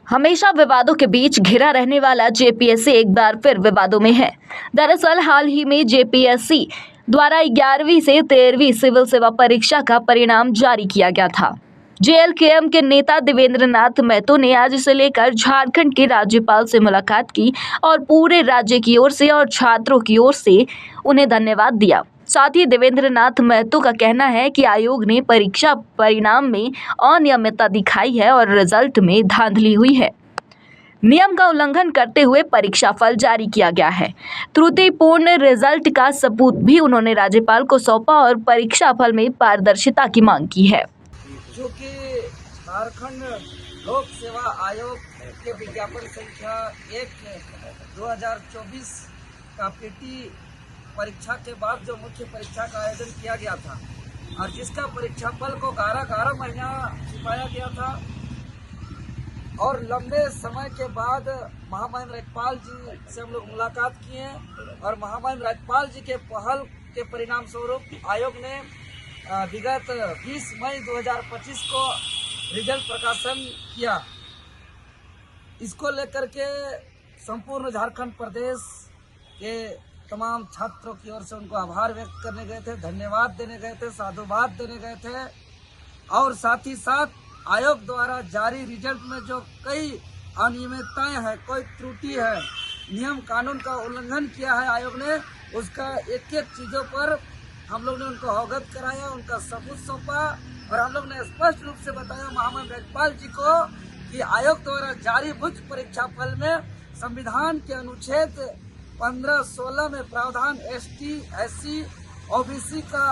हमेशा विवादों के बीच घिरा रहने वाला जेपीएससी एक बार फिर विवादों में है। दरअसल हाल ही में जेपीएससी द्वारा 11वीं से 13वीं सिविल सेवा परीक्षा का परिणाम जारी किया गया था। जेएलकेएम के नेता देवेंद्र नाथ महतो ने आज इसे लेकर झारखंड के राज्यपाल से मुलाकात की और पूरे राज्य की ओर से और छात्रों की ओर से उन्हें धन्यवाद दिया। साथ ही देवेंद्र नाथ महतो का कहना है कि आयोग ने परीक्षा परिणाम में अनियमितता दिखाई है और रिजल्ट में धांधली हुई है। नियम का उल्लंघन करते हुए परीक्षा फल जारी किया गया है। त्रुटिपूर्ण रिजल्ट का सबूत भी उन्होंने राज्यपाल को सौंपा और परीक्षा फल में पारदर्शिता की मांग की है। जो कि झारखंड लोक सेवा आयोग के विज्ञापन संख्या 1/2024 का पीटी परीक्षा के बाद जो मुख्य परीक्षा का आयोजन किया गया था और जिसका परीक्षा फल को 11 महीना छिपाया गया था और लंबे समय के बाद महामहिम राज्यपाल जी से हम लोग मुलाकात किए और महामहिम राज्यपाल जी के पहल के परिणाम स्वरूप आयोग ने विगत 20 मई 2025 को रिजल्ट प्रकाशन किया। इसको लेकर के संपूर्ण झारखंड प्रदेश के तमाम छात्रों की ओर से उनको आभार व्यक्त करने गए थे, धन्यवाद देने गए थे, साधुवाद देने गए थे और साथ ही साथ आयोग द्वारा जारी रिजल्ट में जो कई अनियमितताएं हैं, कोई त्रुटि है, नियम कानून का उल्लंघन किया है आयोग ने, उसका एक एक चीज़ों पर हम लोग ने उनको अवगत कराया, उनका सबूत सौंपा और हम लोग ने स्पष्ट रूप से बताया महामहिम राज्यपाल जी को कि आयोग द्वारा जारी मुख्य परीक्षा फल में संविधान के अनुच्छेद 15-16 में प्रावधान एसटी, एससी, ओबीसी का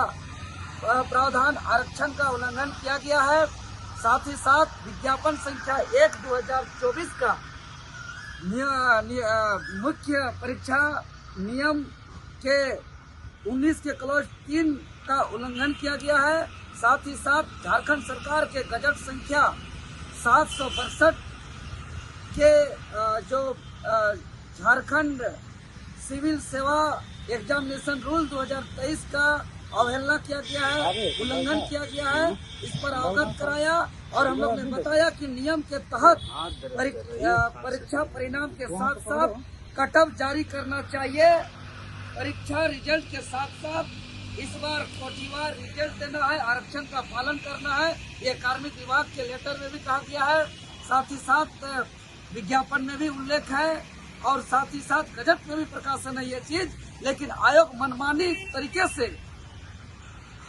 प्रावधान आरक्षण का उल्लंघन किया गया है। साथ ही साथ विज्ञापन संख्या 1/2024 का मुख्य परीक्षा नियम के 19 के क्लॉज 3 का उल्लंघन किया गया है। साथ ही साथ झारखंड सरकार के गजट संख्या 762 के जो झारखंड सिविल सेवा एग्जामिनेशन रूल 2023 का अवहेलना किया गया है, उल्लंघन किया गया है, इस पर अवगत कराया और हम लोग ने बताया कि नियम के तहत परीक्षा परिणाम के साथ साथ कट ऑफ जारी करना चाहिए। परीक्षा रिजल्ट के साथ साथ इस बार कोटिवार रिजल्ट देना है, आरक्षण का पालन करना है, ये कार्मिक विभाग के लेटर में भी कहा गया है। साथ ही साथ विज्ञापन में भी उल्लेख है और साथ ही साथ गजट में भी प्रकाशन है ये चीज, लेकिन आयोग मनमानी तरीके से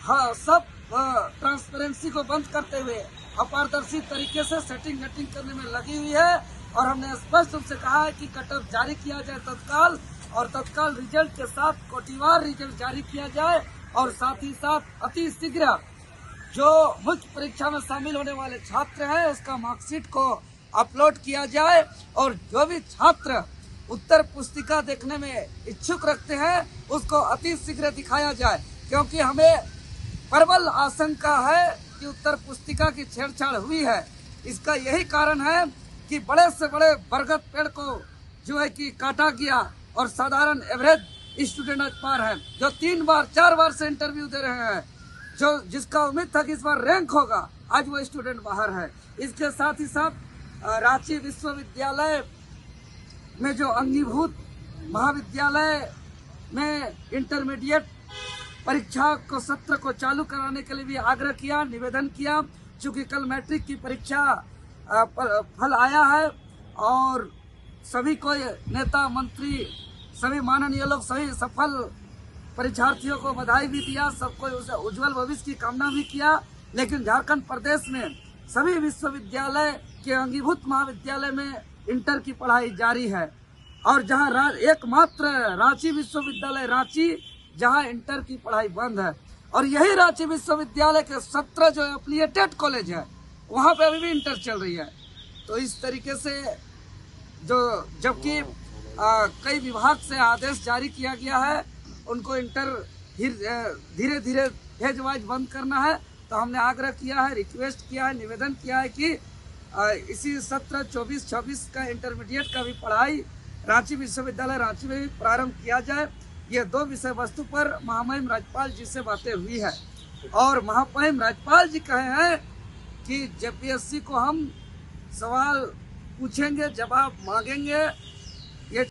सब ट्रांसपेरेंसी को बंद करते हुए अपारदर्शी तरीके से सेटिंग वेटिंग करने में लगी हुई है और हमने स्पष्ट रूप से कहा है कि कट ऑफ जारी किया जाए तत्काल और तत्काल रिजल्ट के साथ कोटिवार रिजल्ट जारी किया जाए और साथ ही साथ अति शीघ्र जो मुख्य परीक्षा में शामिल होने वाले छात्र हैं उसका मार्कशीट को अपलोड किया जाए और जो भी छात्र उत्तर पुस्तिका देखने में इच्छुक रखते हैं उसको अति शीघ्र दिखाया जाए, क्योंकि हमें प्रबल आशंका है कि उत्तर पुस्तिका की छेड़छाड़ हुई है। इसका यही कारण है कि बड़े से बड़े बरगद पेड़ को जो है कि काटा गया और साधारण एवरेज स्टूडेंट आज पार है, जो 3-4 बार से इंटरव्यू दे रहे हैं, जो जिसका उम्मीद था कि इस बार रैंक होगा, आज वो स्टूडेंट बाहर है। इसके साथ ही साथ रांची विश्वविद्यालय में जो अंगीभूत महाविद्यालय में इंटरमीडिएट परीक्षा को सत्र को चालू कराने के लिए भी आग्रह किया, निवेदन किया। चूंकि कल मैट्रिक की परीक्षा फल आया है और सभी को नेता मंत्री सभी माननीय लोग सभी सफल परीक्षार्थियों को बधाई भी दिया, सबको उसे उज्जवल भविष्य की कामना भी किया। लेकिन झारखंड प्रदेश में सभी विश्वविद्यालय के अंगीभूत महाविद्यालय में इंटर की पढ़ाई जारी है और जहां एकमात्र रांची विश्वविद्यालय रांची जहां इंटर की पढ़ाई बंद है और यही रांची विश्वविद्यालय के 17 जो एफिलिएटेड कॉलेज है वहां पे अभी भी इंटर चल रही है। तो इस तरीके से जो जबकि कई विभाग से आदेश जारी किया गया है उनको इंटर धीरे धीरे फेज वाइज बंद करना है, तो हमने आग्रह किया है, रिक्वेस्ट किया है, निवेदन किया है कि इसी सत्र 24-26 का इंटरमीडिएट का भी पढ़ाई रांची विश्वविद्यालय रांची में भी प्रारंभ किया जाए। ये 2 विषय वस्तु पर महामहिम राज्यपाल जी से बातें हुई है और महामहिम राज्यपाल जी कहे हैं कि जेपीएससी को हम सवाल पूछेंगे, जवाब मांगेंगे। ये